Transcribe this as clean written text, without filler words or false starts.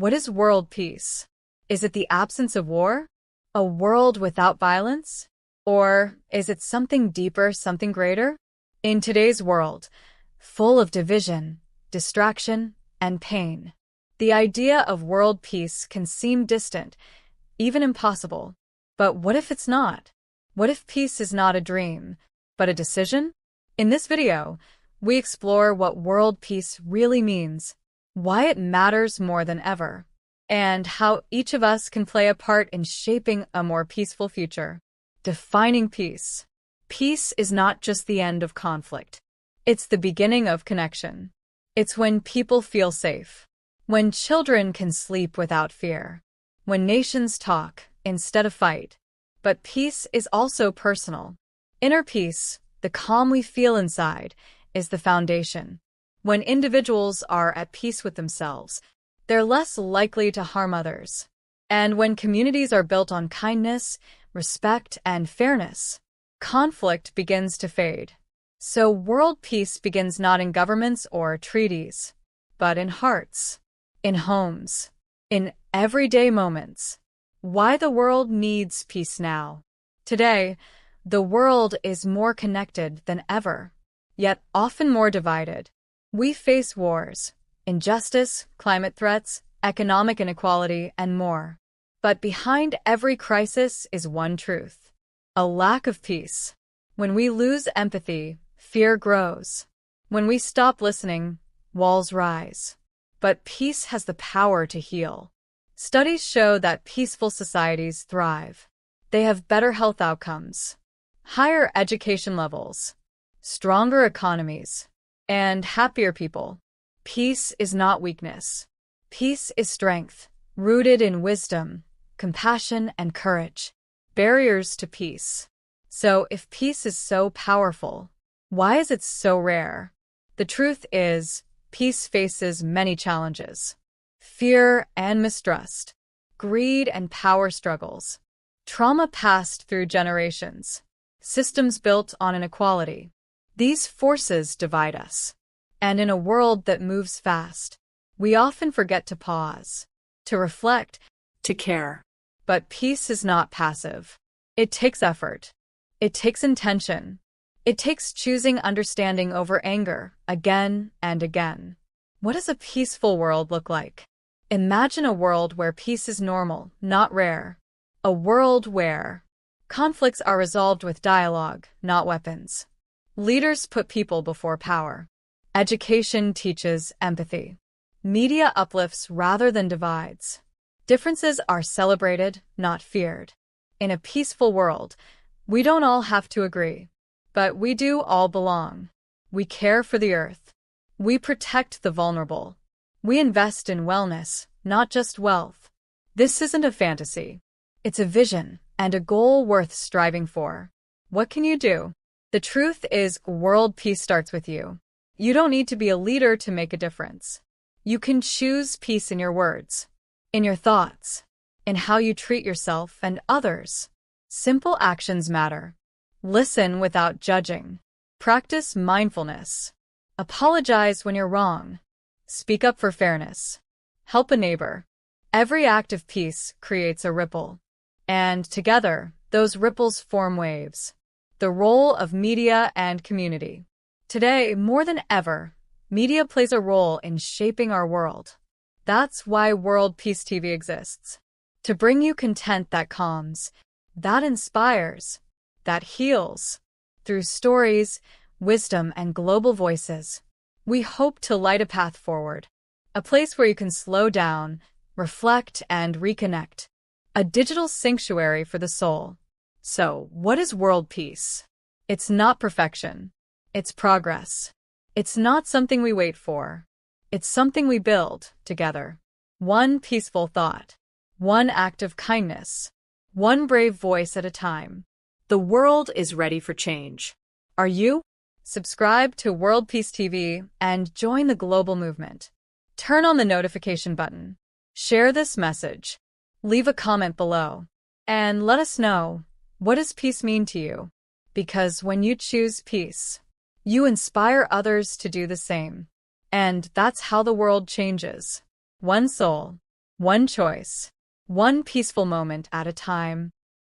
What is world peace? Is it the absence of war? A world without violence? Or is it something deeper, something greater? In today's world, full of division, distraction, and pain, the idea of world peace can seem distant, even impossible. But what if it's not? What if peace is not a dream, but a decision? In this video, we explore what world peace really means, why it matters more than ever, and how each of us can play a part in shaping a more peaceful future. Defining peace. Peace is not just the end of conflict. It's the beginning of connection. It's when people feel safe, when children can sleep without fear, when nations talk instead of fight. But peace is also personal. Inner peace, the calm we feel inside, is the foundation. When individuals are at peace with themselves, they're less likely to harm others. And when communities are built on kindness, respect, and fairness, conflict begins to fade. So world peace begins not in governments or treaties, but in hearts, in homes, in everyday moments. Why the world needs peace now. Today, the world is more connected than ever, yet often more divided. We face wars, injustice, climate threats, economic inequality, and more. But behind every crisis is one truth: a lack of peace. When we lose empathy, fear grows. When we stop listening, walls rise. But peace has the power to heal. Studies show that peaceful societies thrive. They have better health outcomes, higher education levels, stronger economies, and happier people. Peace is not weakness. Peace is strength, rooted in wisdom, compassion, and courage. Barriers to peace. So if peace is so powerful, why is it so rare? The truth is, peace faces many challenges: fear and mistrust, greed and power struggles, trauma passed through generations, systems built on inequality. These forces divide us. And in a world that moves fast, we often forget to pause, to reflect, to care. But peace is not passive. It takes effort. It takes intention. It takes choosing understanding over anger again and again. What does a peaceful world look like? Imagine a world where peace is normal, not rare. A world where conflicts are resolved with dialogue, not weapons. Leaders put people before power. Education teaches empathy. Media uplifts rather than divides. Differences are celebrated, not feared. In a peaceful world, we don't all have to agree, but we do all belong. We care for the earth. We protect the vulnerable. We invest in wellness, not just wealth. This isn't a fantasy. It's a vision and a goal worth striving for. What can you do? The truth is, world peace starts with you. You don't need to be a leader to make a difference. You can choose peace in your words, in your thoughts, in how you treat yourself and others. Simple actions matter. Listen without judging. Practice mindfulness. Apologize when you're wrong. Speak up for fairness. Help a neighbor. Every act of peace creates a ripple. And together, those ripples form waves. The role of media and community. Today, more than ever, media plays a role in shaping our world. That's why World Peace TV exists. To bring you content that calms, that inspires, that heals. Through stories, wisdom, and global voices, we hope to light a path forward. A place where you can slow down, reflect, and reconnect. A digital sanctuary for the soul. So, what is world peace? It's not perfection. It's progress. It's not something we wait for. It's something we build together. One peaceful thought. One act of kindness. One brave voice at a time. The world is ready for change. Are you? Subscribe to World Peace TV and join the global movement. Turn on the notification button. Share this message. Leave a comment below. And let us know, what does peace mean to you? Because when you choose peace, you inspire others to do the same. And that's how the world changes. One soul, One choice, one peaceful moment at a time.